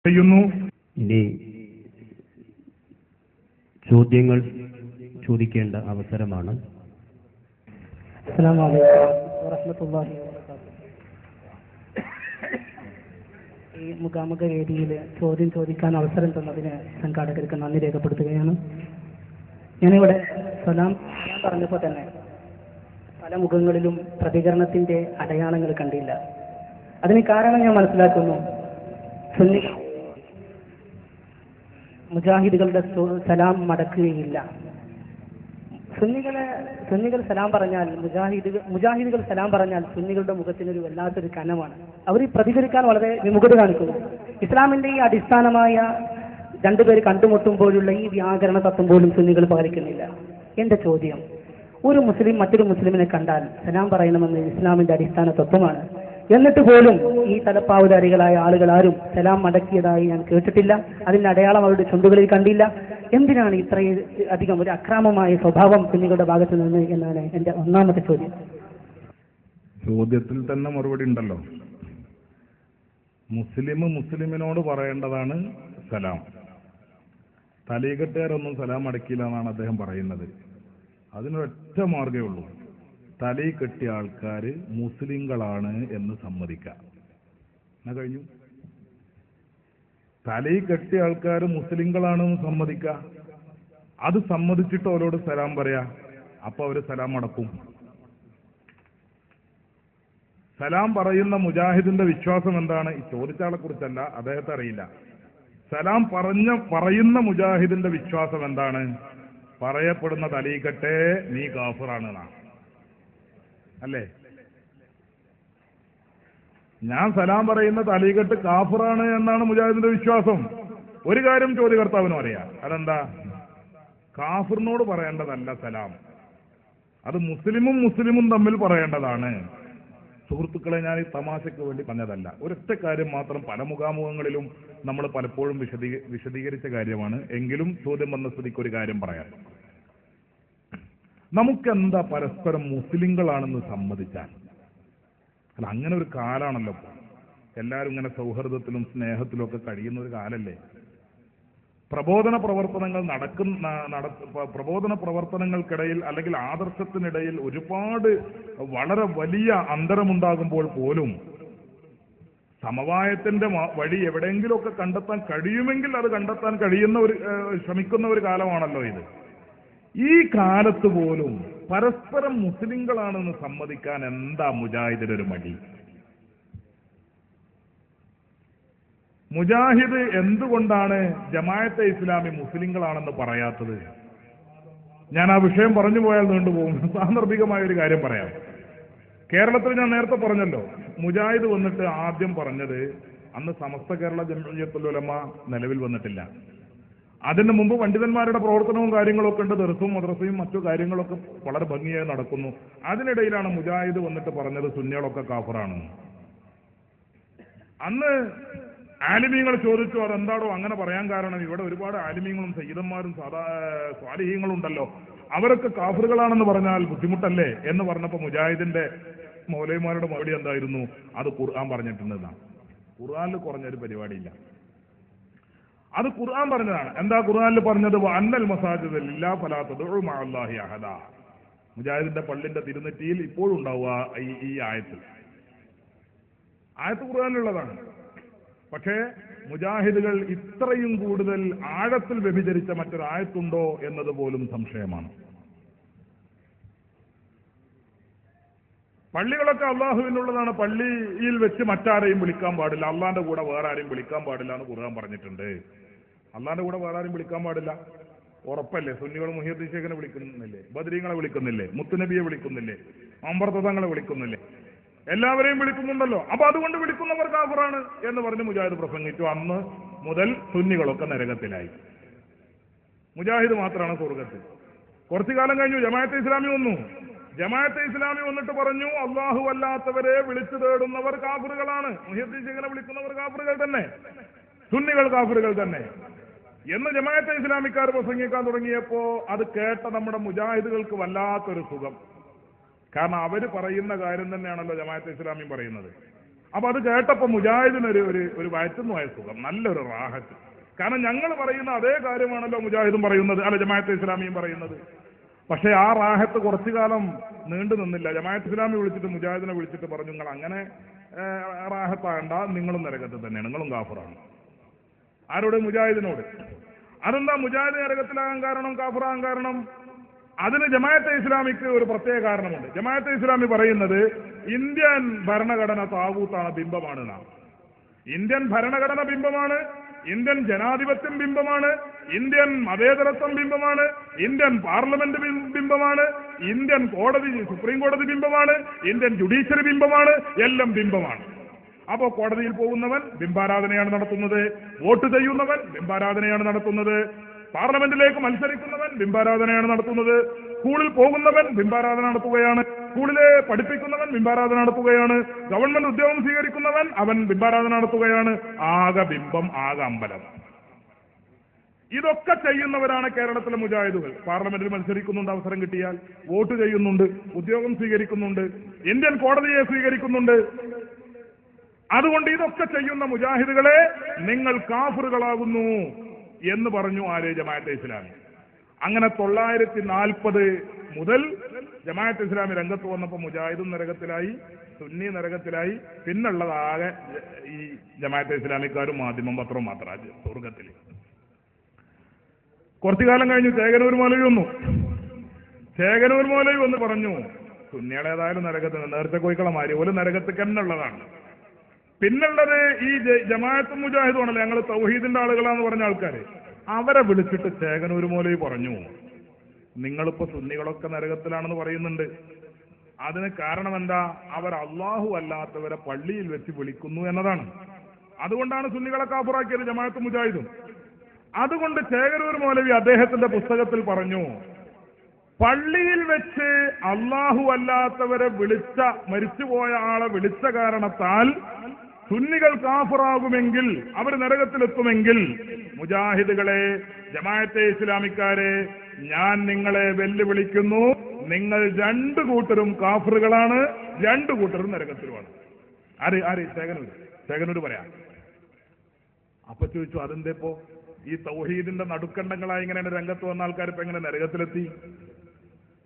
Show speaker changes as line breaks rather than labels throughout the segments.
ചെയ്യുന്നു. ഇനി ചോദ്യങ്ങൾ ചോദിക്കേണ്ട അവസരമാണ്.
അസ്സലാമു അലൈക്കും വറഹ്മത്തുള്ളാഹി വബറകാതുഹു. ഈ മുഖാമുഖ വേദിയിൽ ചോദ്യം ചോദിക്കാൻ അവസരം തന്നതിന് സംഘാടകർക്ക് നന്ദി രേഖപ്പെടുത്തുകയാണ്. ഞാനിവിടെ സലാം പറഞ്ഞപ്പോൾ തന്നെ പല മുഖങ്ങളിലും പ്രതികരണത്തിന്റെ അടയാളങ്ങൾ കണ്ടില്ല. അതിന് കാരണം ഞാൻ മനസ്സിലാക്കുന്നു, മുജാഹിദുകളുടെ സലാം മടക്കുകയില്ല. സുന്നികൾ സലാം പറഞ്ഞാൽ മുജാഹിദുകൾ സലാം പറഞ്ഞാൽ സുന്നികളുടെ മുഖത്തിനൊരു വല്ലാത്തൊരു കനമാണ്. അവർ പ്രതികരിക്കാൻ വളരെ വിമുഖത കാണിക്കുന്നു. ഇസ്ലാമിന്റെ ഈ അടിസ്ഥാനമായ രണ്ടുപേര് കണ്ടുമുട്ടുമ്പോഴുള്ള ഈ വ്യാകരണ തത്വം പോലും സുന്നികൾ പാലിക്കുന്നില്ല. എന്റെ ചോദ്യം, ഒരു മുസ്ലിം മറ്റൊരു മുസ്ലിമിനെ കണ്ടാൽ സലാം പറയണമെന്ന് ഇസ്ലാമിന്റെ അടിസ്ഥാന തത്വമാണ്. എന്നിട്ട് പോലും ഈ തലപ്പാവുധാരികളായ ആളുകൾ ആരും സലാം മടക്കിയതായി ഞാൻ കേട്ടിട്ടില്ല. അതിന്റെ അടയാളം അവരുടെ ചുണ്ടുകളിൽ കണ്ടില്ല. എന്തിനാണ് ഇത്രയും അധികം ഒരു അക്രമമായ സ്വഭാവം സുന്നികളുടെ ഭാഗത്ത് നിന്ന് എന്നാണ് എന്റെ ഒന്നാമത്തെ ചോദ്യം.
ചോദ്യത്തിൽ തന്നെ മറുപടി ഉണ്ടല്ലോ. മുസ്ലിമിനോട് പറയേണ്ടതാണ് സലാം. തലീകെട്ടുകാരൊന്നും സലാം അടക്കില്ല എന്നാണ് അദ്ദേഹം പറയുന്നത്. അതിനൊരൊറ്റ മാർഗ്ഗമേ ഉള്ളൂ, തലയിൽ കെട്ടിയ ആൾക്കാർ മുസ്ലിങ്ങളാണ് എന്ന് സമ്മതിക്കാം. എന്നാ കഴിഞ്ഞു. തലയിൽ കെട്ടിയ ആൾക്കാർ മുസ്ലിങ്ങളാണെന്ന് സമ്മതിക്കാം. അത് സമ്മതിച്ചിട്ട് അവരോട് സലാം പറയാ. അപ്പൊ അവര് സലാം അടക്കും. സലാം പറയുന്ന മുജാഹിദിന്റെ വിശ്വാസം എന്താണ്? ഈ ചോദിച്ചാളെ കുറിച്ചല്ല, അദ്ദേഹത്തെ അറിയില്ല. സലാം പറയുന്ന മുജാഹിദിന്റെ വിശ്വാസം എന്താണ്? പറയപ്പെടുന്ന തലീകെട്ടേ നീ കാഫിറാണ് എന്നാണ്, അല്ലേ? ഞാൻ സലാം പറയുന്ന തലീകെട്ട് കാഫിറാണ് എന്നാണ് മുജാഹിദിന്റെ വിശ്വാസം. ഒരു കാര്യം ചോദ്യകർത്താവിനും അറിയാം. അതെന്താ? കാഫിറിനോട് പറയേണ്ടതല്ല സലാം, അത് മുസ്ലിമും തമ്മിൽ പറയേണ്ടതാണ്. സുഹൃത്തുക്കളെ, ഞാൻ ഈ തമാശയ്ക്ക് വേണ്ടി പറഞ്ഞതല്ല. ഒരൊറ്റ കാര്യം മാത്രം പല മുഖാമുഖങ്ങളിലും നമ്മൾ പലപ്പോഴും വിശദീകരിച്ച കാര്യമാണ്. എങ്കിലും ചോദ്യം വന്ന സ്ഥിതിക്ക് ഒരു കാര്യം പറയാം. നമുക്കെന്താ പരസ്പരം മുസ്ലിങ്ങളാണെന്ന് സമ്മതിച്ചാൽ? അല്ല, അങ്ങനെ ഒരു കാലാണല്ലോ ഇപ്പോൾ. എല്ലാവരും ഇങ്ങനെ സൗഹൃദത്തിലും സ്നേഹത്തിലും ഒക്കെ കഴിയുന്ന ഒരു കാലല്ലേ. പ്രബോധന പ്രവർത്തനങ്ങൾക്കിടയിൽ അല്ലെങ്കിൽ ആദർശത്തിനിടയിൽ ഒരുപാട് വളരെ വലിയ അന്തരമുണ്ടാകുമ്പോൾ പോലും സമവായത്തിന്റെ വഴി എവിടെയെങ്കിലുമൊക്കെ കണ്ടെത്താൻ കഴിയുമെങ്കിൽ അത് കണ്ടെത്താൻ ശ്രമിക്കുന്ന ഒരു കാലമാണല്ലോ ഇത്. ഈ കാലത്ത് പോലും പരസ്പരം മുസ്ലിങ്ങളാണെന്ന് സമ്മതിക്കാൻ എന്താ മുജാഹിദിനൊരു മടി? മുജാഹിദ് എന്തുകൊണ്ടാണ് ജമാഅത്തെ ഇസ്ലാമി മുസ്ലിങ്ങളാണെന്ന് പറയാത്തത്? ഞാൻ ആ വിഷയം പറഞ്ഞു പോയാൽ നീണ്ടുപോകും. സാന്ദർഭികമായ ഒരു കാര്യം പറയാം. കേരളത്തിൽ ഞാൻ നേരത്തെ പറഞ്ഞല്ലോ, മുജാഹിദ് വന്നിട്ട് ആദ്യം പറഞ്ഞത്, അന്ന് സമസ്ത കേരള ജംഇയ്യത്തുൽ ഉലമ നിലവിൽ വന്നിട്ടില്ല. അതിന് മുമ്പ് പണ്ഡിതന്മാരുടെ പ്രവർത്തനവും കാര്യങ്ങളൊക്കെ ഉണ്ട്. ദർസും മദ്രസയും മറ്റു കാര്യങ്ങളൊക്കെ വളരെ ഭംഗിയായി നടക്കുന്നു. അതിനിടയിലാണ് മുജാഹിദ് വന്നിട്ട് പറഞ്ഞത് സുന്നികളൊക്കെ കാഫിറാണ്. അന്ന് ആലിമീങ്ങൾ ചോദിച്ചു, അതെന്താടോ അങ്ങനെ പറയാൻ കാരണം? ഇവിടെ ഒരുപാട് ആലിമീങ്ങളും സയ്യിദന്മാരും സ്വാലിഹീങ്ങളും ഉണ്ടല്ലോ, അവരൊക്കെ കാഫിറുകളാണെന്ന് പറഞ്ഞാൽ ബുദ്ധിമുട്ടല്ലേ എന്ന് പറഞ്ഞപ്പോൾ മുജാഹിദിന്റെ മൗലവിമാരുടെ മറുപടി എന്തായിരുന്നു? അത് ഖുർആൻ പറഞ്ഞിട്ടുണ്ടെന്നാണ്. ഖുർആനിൽ കുറഞ്ഞൊരു പരിപാടിയില്ല, അത് ഖുർആൻ പറഞ്ഞതാണ്. എന്താ ഖുർആനിൽ പറഞ്ഞത്? അന്നൽ മസാജിദ ലില്ലാഹി ഫലാ തദ്ഉ മഅല്ലാഹി അഹദ. മുജാഹിദിന്റെ പള്ളിന്റെ തിരുനെറ്റിയിൽ ഇപ്പോഴും ഉണ്ടാവുക ഈ ആയത്ത് ഖുർആനിലുള്ളതാണ്. പക്ഷേ മുജാഹിദുകൾ ഇത്രയും കൂടുതൽ ആഴത്തിൽ വ്യഭിചരിച്ച മറ്റൊരു ആയത്തുണ്ടോ എന്നത് പോലും സംശയമാണ്. പള്ളികളൊക്കെ അള്ളാഹുവിനുള്ളതാണ്. പള്ളിയിൽ വെച്ച് മറ്റാരെയും വിളിക്കാൻ പാടില്ല, അള്ളാന്റെ കൂടെ വേറെ ആരെയും വിളിക്കാൻ പാടില്ല എന്ന് ഖുർആൻ പറഞ്ഞിട്ടുണ്ട്. അള്ളാന്റെ കൂടെ വേറെ ആരെയും വിളിക്കാൻ പാടില്ല, ഉറപ്പല്ലേ? സുന്നികൾ മുഹിയുദ്ദീൻ ശേഖനെ വിളിക്കുന്നില്ലേ? ബദരീങ്ങളെ വിളിക്കുന്നില്ലേ? മുത്തുനബിയെ വിളിക്കുന്നില്ലേ? അമ്പർത്തങ്ങളെ വിളിക്കുന്നില്ലേ? എല്ലാവരെയും വിളിക്കുന്നുണ്ടല്ലോ. അപ്പൊ അതുകൊണ്ട് വിളിക്കുന്നവർ കാഫിറാണ് എന്ന് പറഞ്ഞ് മുജാഹിദ് പ്രസംഗിച്ചു. അന്ന് മുതൽ സുന്നികളൊക്കെ നരകത്തിലായി, മുജാഹിദ് മാത്രമാണ് സ്വർഗത്തിൽ. കുറച്ചു കാലം കഴിഞ്ഞു ജമാഅത്തെ ഇസ്ലാമി വന്നു. ജമാഅത്തെ ഇസ്ലാമി വന്നിട്ട് പറഞ്ഞു, അള്ളാഹു അല്ലാത്തവരെ വിളിച്ചു തേടുന്നവർ കാഫിറുകളാണ്, മുഹിയുദ്ദീൻ ശേഖനെ വിളിക്കുന്നവർ കാഫിറുകൾ തന്നെ, സുന്നികൾ കാഫിറുകൾ തന്നെ എന്ന് ജമാഅത്തെ ഇസ്ലാമിക്കാർ പ്രസംഗിക്കാൻ തുടങ്ങിയപ്പോ അത് കേട്ട നമ്മുടെ മുജാഹിദുകൾക്ക് വല്ലാത്തൊരു സുഖം. കാരണം അവര് പറയുന്ന കാര്യം തന്നെയാണല്ലോ ജമാഅത്തെ ഇസ്ലാമി പറയുന്നത്. അപ്പൊ അത് കേട്ടപ്പോ മുജാഹിദിനൊരു ഒരു വയറ്റുന്നുമായ സുഖം, നല്ലൊരു റാഹത്ത്. കാരണം ഞങ്ങൾ പറയുന്ന അതേ കാര്യമാണല്ലോ മുജാഹിദും പറയുന്നത്, അല്ല ജമാഅത്തെ ഇസ്ലാമിയും പറയുന്നത്. പക്ഷെ ആ റാഹത്ത് കുറച്ചു കാലം നീണ്ടു നിന്നില്ല. ജമാഅത്ത് ഇസ്ലാമി വിളിച്ചിട്ട് മുജാഹിദിനെ വിളിച്ചിട്ട് പറഞ്ഞു, നിങ്ങൾ അങ്ങനെ റാഹത്താകണ്ട, നിങ്ങളും നരകത്തിൽ തന്നെയാണ്, നിങ്ങളും കാഫിറാണ്. ആരോട്? മുജാഹിദിനോട്. അതെന്താ മുജാഹിദ് നരകത്തിലാകാൻ കാരണം, കാഫിറാകാൻ കാരണം? അതിന് ജമാഅത്തെ ഇസ്ലാമിക്ക് ഒരു പ്രത്യേക കാരണമുണ്ട്. ജമാഅത്തെ ഇസ്ലാമി പറയുന്നത് ഇന്ത്യൻ ഭരണഘടന താവൂത്താണ്, ബിംബമാണ് എന്നാണ്. ഇന്ത്യൻ ഭരണഘടന ബിംബമാണ്, ഇന്ത്യൻ ജനാധിപത്യം ബിംബമാണ്, ഇന്ത്യൻ മതേതരത്വം ബിംബമാണ്, ഇന്ത്യൻ പാർലമെന്റ് ബിംബമാണ്, ഇന്ത്യൻ കോടതി സുപ്രീം കോടതി ബിംബമാണ്, ഇന്ത്യൻ ജുഡീഷ്യറി ബിംബമാണ്, എല്ലാം ബിംബമാണ്. അപ്പോ കോടതിയിൽ പോകുന്നവൻ ബിംബാരാധനയാണ് നടത്തുന്നത്, വോട്ട് ചെയ്യുന്നവൻ ബിംബാരാധനയാണ് നടത്തുന്നത്, പാർലമെന്റിലേക്ക് മത്സരിക്കുന്നവൻ ബിംബാരാധനയാണ് നടത്തുന്നത്, സ്കൂളിൽ പോകുന്നവൻ ബിംബാരാധന നടത്തുകയാണ്, സ്കൂളിലെ പഠിപ്പിക്കുന്നവൻ ബിംബാരാധന നടത്തുകയാണ്, ഗവൺമെന്റ് ഉദ്യോഗം സ്വീകരിക്കുന്നവൻ അവൻ ബിംബാരാധന നടത്തുകയാണ്. ആകെ ബിംബം, ആകെ അമ്പലം. ഇതൊക്കെ ചെയ്യുന്നവരാണ് കേരളത്തിലെ മുജാഹിദുകൾ. പാർലമെന്റിൽ മത്സരിക്കുന്നുണ്ട്, അവസരം കിട്ടിയാൽ വോട്ട് ചെയ്യുന്നുണ്ട്, ഉദ്യോഗം സ്വീകരിക്കുന്നുണ്ട്, ഇന്ത്യൻ കോടതിയെ സ്വീകരിക്കുന്നുണ്ട്. അതുകൊണ്ട് ഇതൊക്കെ ചെയ്യുന്ന മുജാഹിദുകളെ നിങ്ങൾ കാഫിറുകളാകുന്നു എന്ന് പറഞ്ഞു ആര്? ജമാഅത്തെ ഇസ്ലാമി. അങ്ങനെ 940 മുതൽ ജമാഅത്തെ ഇസ്ലാമി രംഗത്ത് വന്നപ്പോൾ മുജാഹിദും നരകത്തിലായി, സുന്നി നരകത്തിലായി. പിന്നുള്ളതാകെ ഈ ജമാഅത്തെ ഇസ്ലാമിക്കാരും മാധ്യമം പത്രവും മാത്രമാണ് സ്വർഗത്തിൽ. കുറച്ചു കാലം കഴിഞ്ഞ് ചേകനൂർ മൗലവി വന്നു. ചേകനൂർ മൗലവി വന്ന് പറഞ്ഞു, സുന്നികളേതായാലും നരകത്തിന് നേരത്തെ കോയിക്കളമാരി ഒരു നരകത്തിൽ തന്നെയുള്ളതാണ്. പിന്നുള്ളത് ഈ ജമാഅത്തും മുജാഹിദും ആണല്ലോ, ഞങ്ങൾ തൗഹീദിന്റെ ആളുകളാന്ന് പറഞ്ഞ ആൾക്കാര്. അവരെ വിളിച്ചിട്ട് ചേകനൂർ മൗലവി പറഞ്ഞു, നിങ്ങളിപ്പോ സുന്നികളൊക്കെ നരകത്തിലാണെന്ന് പറയുന്നുണ്ട്. അതിന് കാരണം എന്താ? അവർ അള്ളാഹു അല്ലാത്തവരെ പള്ളിയിൽ വെച്ച് വിളിക്കുന്നു എന്നതാണ്. അതുകൊണ്ടാണ് സുന്നികളെ കാഫിറാക്കിയത് ജമാഅത്തും മുജാഹിദും. അതുകൊണ്ട് ചേകനൂർ മൗലവി അദ്ദേഹത്തിന്റെ പുസ്തകത്തിൽ പറഞ്ഞു, പള്ളിയിൽ വെച്ച് അള്ളാഹു അല്ലാത്തവരെ വിളിച്ച, മരിച്ചുപോയ ആളെ വിളിച്ച കാരണത്താൽ സുന്നികൾ കാഫിറാകുമെങ്കിൽ, അവർ നരകത്തിലെത്തുമെങ്കിൽ, മുജാഹിദുകളെ, ജമാഅത്തെ ഇസ്ലാമിക്കാരെ, ഞാൻ നിങ്ങളെ വെല്ലുവിളിക്കുന്നു, നിങ്ങൾ രണ്ടു കൂട്ടരും കാഫിറുകളാണ്, രണ്ടു കൂട്ടരും നരകത്തിലുമാണ്. ആര്? ചേകനൂർ പറയാം. അപ്പൊ ചോദിച്ചു, അതെന്തേപ്പോ ഈ തൗഹീദിന്റെ നടുക്കണ്ടങ്ങളായി ഇങ്ങനെ രംഗത്ത് വന്ന ആൾക്കാർ ഇപ്പൊ എങ്ങനെ നരകത്തിലെത്തി?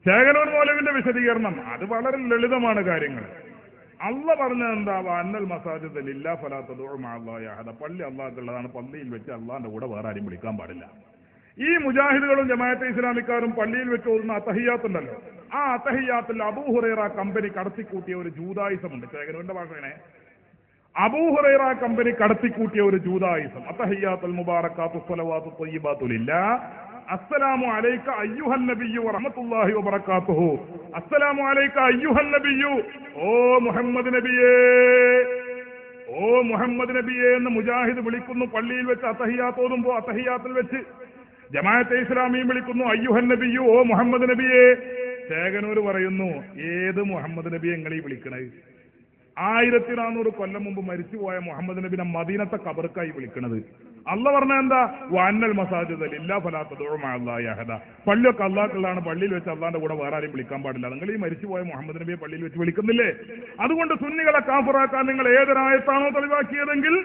ചേകനൂർ മൗലവിന്റെ വിശദീകരണം അത് വളരെ ലളിതമാണ് കാര്യങ്ങൾ. അള്ള പറഞ്ഞത് എന്താ? അന്നൽ മസാജിദ് ലില്ലാ ഫലാ തദ്ഉ മഅല്ലാഹി അഹദ. പള്ളി അള്ളാഹുള്ളതാണ്, പള്ളിയിൽ വെച്ച് അള്ളാഹിന്റെ കൂടെ വേറെ ആരും വിളിക്കാൻ പാടില്ല. ഈ മുജാഹിദുകളും ജമാഅത്തെ ഇസ്ലാമിക്കാരും പള്ളിയിൽ വെച്ച് ഓതുന്ന അത്തഹിയാത്ത് ഉണ്ടല്ലോ, ആ അത്തഹിയാത്തിൽ അബൂ ഹുറൈറ കമ്പനി കടത്തിക്കൂട്ടിയ ഒരു ജൂതായുസമുണ്ട്. ചേകനൂരിന്റെ ഭാഷയാണ്. അബൂ ഹുറൈറ കമ്പനി കടത്തിക്കൂട്ടിയ ഒരു ജൂതായുസം. അത്തഹിയാത്തുൽ മുബാറകാത്തു സ്വലവാത്തു ത്വയ്യിബാത്തു ലില്ലാഹ്. അസ്സലാമു അലൈക അയ്യുഹൻ നബിയ്യു വറഹ്മത്തുള്ളാഹി വബറകാതുഹു. അസ്സലാമു അലൈക അയ്യുഹൻ നബിയ്യു, ഓ മുഹമ്മദ് നബിയേ, ഓ മുഹമ്മദ് നബിയേ എന്ന് മുജാഹിദ് വിളിക്കുന്നു പള്ളിയിൽ വെച്ച്. അത്തഹിയാത്ത് ഓതുമ്പോ അത്തഹിയാത്തിൽ വെച്ച് ജമാഅത്തെ ഇസ്ലാമിയും വിളിക്കുന്നു അയ്യുഹൻ നബിയ്യു, ഓ മുഹമ്മദ് നബിയേ. ചേകനൂർ പറയുന്നു, ഏത് മുഹമ്മദ് നബിയെ നിങ്ങളീ വിളിക്കണേ? 1400 കൊല്ലം മുമ്പ് മരിച്ചുപോയ മുഹമ്മദ് നബിനെ മദീനത്തെ ഖബർക്കായി വിളിക്കണത്. അള്ള പറഞ്ഞ എന്താ? വഅന്നൽ മസാജിദ ലില്ലാ ഫലാ തദ്ഉ മഅല്ലാഹി അഹദ. പള്ളിയൊക്കെ അള്ളാഹുള്ളതാണ്, പള്ളിയിൽ വെച്ച് അള്ളാന്റെ കൂടെ വേറെ ആരെയും വിളിക്കാൻ പാടില്ല. നിങ്ങൾ ഈ മരിച്ചുപോയ മുഹമ്മദ് നബിയെ പള്ളിയിൽ വെച്ച് വിളിക്കുന്നില്ലേ? അതുകൊണ്ട് സുന്നികളെ കാഫിറാക്കാൻ നിങ്ങൾ ഏതൊരായത്താണോ തെളിവാക്കിയതെങ്കിൽ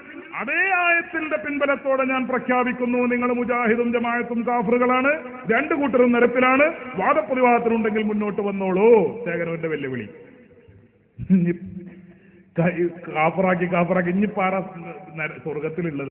അതേ ആയത്തിന്റെ പിൻബലത്തോടെ ഞാൻ പ്രഖ്യാപിക്കുന്നു, നിങ്ങൾ മുജാഹിദും ജമാഅത്തും കാഫിറുകളാണ്, രണ്ടു കൂട്ടരും നിരത്തിലാണ്. വാദപ്രതിവാദത്തിനുണ്ടെങ്കിൽ മുന്നോട്ട് വന്നോളൂ. ചേകനൂരിന്റെ വെല്ലുവിളി. കാഫിറാക്കി ഇനിപ്പാറ സ്വർഗത്തിലുള്ളത്.